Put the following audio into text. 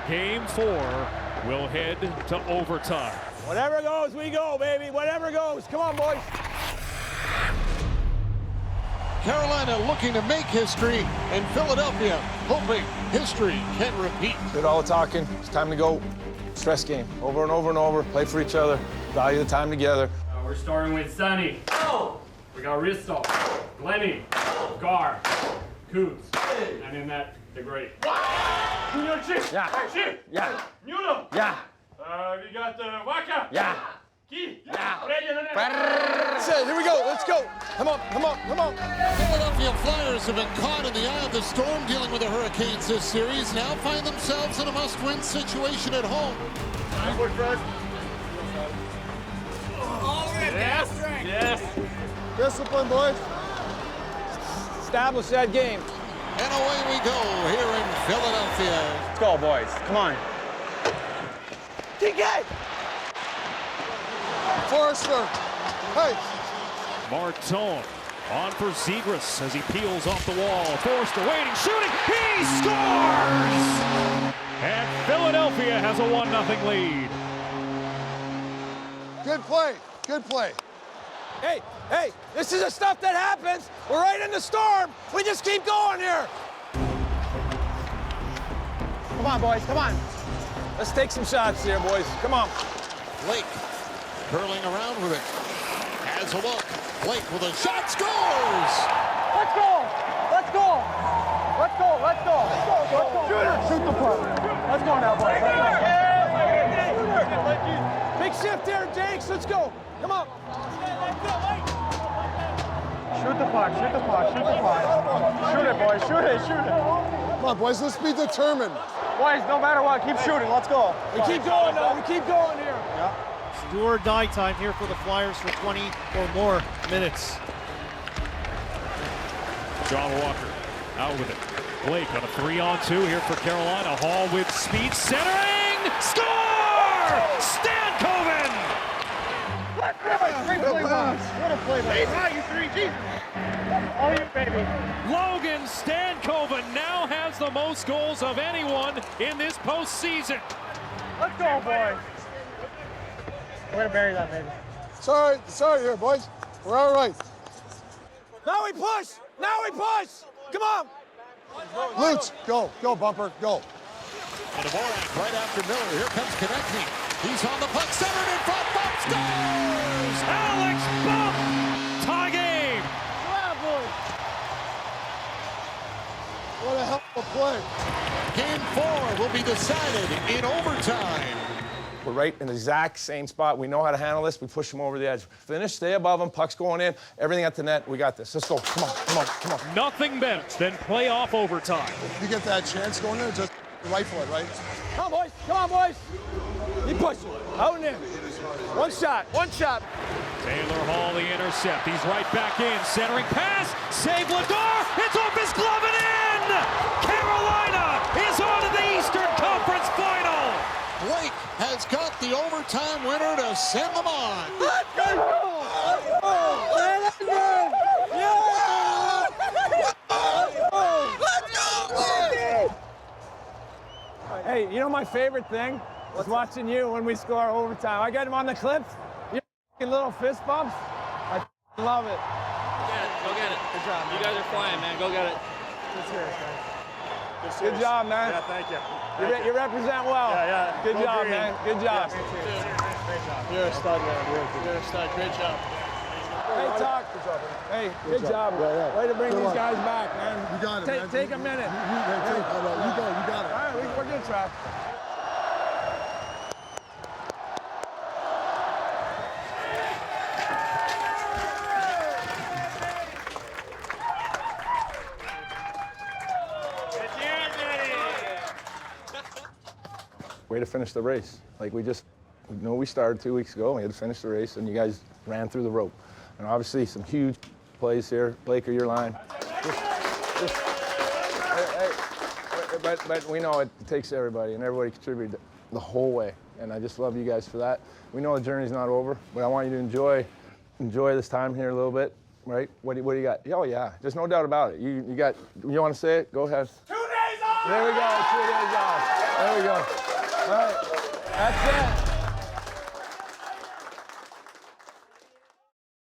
Game 4 will head to overtime. Whatever goes, we go, baby. Whatever goes. Come on, boys. Carolina looking to make history, and Philadelphia hoping history can repeat. Did all the talking. It's time to go. Stress game. Over and over and over. Play for each other. Value the time together. We're starting with Sonny. We got Risto, Glenny, Gar, Coots, and in that, the great. Junior Chief. Yeah. Chief. Yeah. Nuno. Yeah. We got Waka. Yeah. Key. Yeah. Ready. That's it. Here we go. Let's go. Come on. Come on. Come on. Philadelphia Flyers have been caught in the eye of the storm dealing with the Hurricanes this series. Now find themselves in a must-win situation at home. Yes. Discipline, boys. Establish that game. And away we go here in Philadelphia. Let's go, boys. Come on. TK! Forrester. Hey. Martone on for Zegras as he peels off the wall. Forster waiting, shooting. He scores! And Philadelphia has a 1-0 lead. Good play. Good play. Hey, this is the stuff that happens. We're right in the storm. We just keep going here. Come on, boys. Come on. Let's take some shots here, boys. Come on. Blake curling around with it. Has a look. Blake with a shot, scores! Let's go. Let's go. Let's go. Let's go. Let's go. Shoot the puck. Let's go now, boys. Big shift there, Jakes. Let's go. Come on. Shoot the puck. Shoot the puck. Shoot the puck. Shoot it, boys. Shoot it. Shoot it. Come on, boys, let's be determined. Boys, no matter what, keep shooting. Let's go. We keep going, though. We keep going here. It's do or die time here for the Flyers for 20 or more minutes. John Walker out with it. Blake on a 3-on-2 here for Carolina. Hall with speed, centering, score! Stankoven! Great play, boys. What a play, boys. You three, Jesus. All you, baby. Logan Stankoven now has the most goals of anyone in this postseason. Let's go, boys. We're going to bury that, baby. Sorry here, boys. We're all right. Now we push. Now we push. Come on. Lutz, go. Go, Bumper, go. And Dvorak right after Miller. Here comes connecting. He's on the puck, centered in front. Bump scores! Alex Bump! Tie game! What a hell of a play. Game 4 will be decided in overtime. We're right in the exact same spot. We know how to handle this. We push them over the edge. Finish, stay above them. Puck's going in. Everything at the net. We got this. Let's go. Come on, come on, come on. Nothing better than playoff overtime. You get that chance going there, just rifle it, right? Come on, boys. Come on, boys. Keep pushing. Out and in. One shot. One shot. Taylor Hall the intercept. He's right back in. Centering pass. Save Ladar. It's off his glove and in! Carolina is on to the Eastern Conference Final. Blake has got the overtime winner to send them on. Let's go! Let's go! Hey, you know my favorite thing was watching you when we score overtime. I got him on the clips. Your little fist bumps. I love it. Go get it. Good job, man. You guys are flying, man. Go get it. Good job, man. Yeah, thank you. You represent well. Yeah. Good Go job, green. man. Good job. Great job. You're a stud, man. You're a stud. Great job. Hey, Talk. Hey, good job. Yeah. Way to bring Good these luck. guys back, man. You got it, man. Take a minute. You got it. All right, we're good, Trav. Way to finish the race. Like we know we started 2 weeks ago. We had to finish the race, and you guys ran through the rope. And obviously some huge plays here. Blake, your line. But we know it takes everybody, and everybody contributed the whole way. And I just love you guys for that. We know the journey's not over, but I want you to enjoy this time here a little bit, right? What do you got? Oh yeah, there's no doubt about it. You want to say it? Go ahead. 2 days off. There we go. 2 days off. There we go. All right. That's it.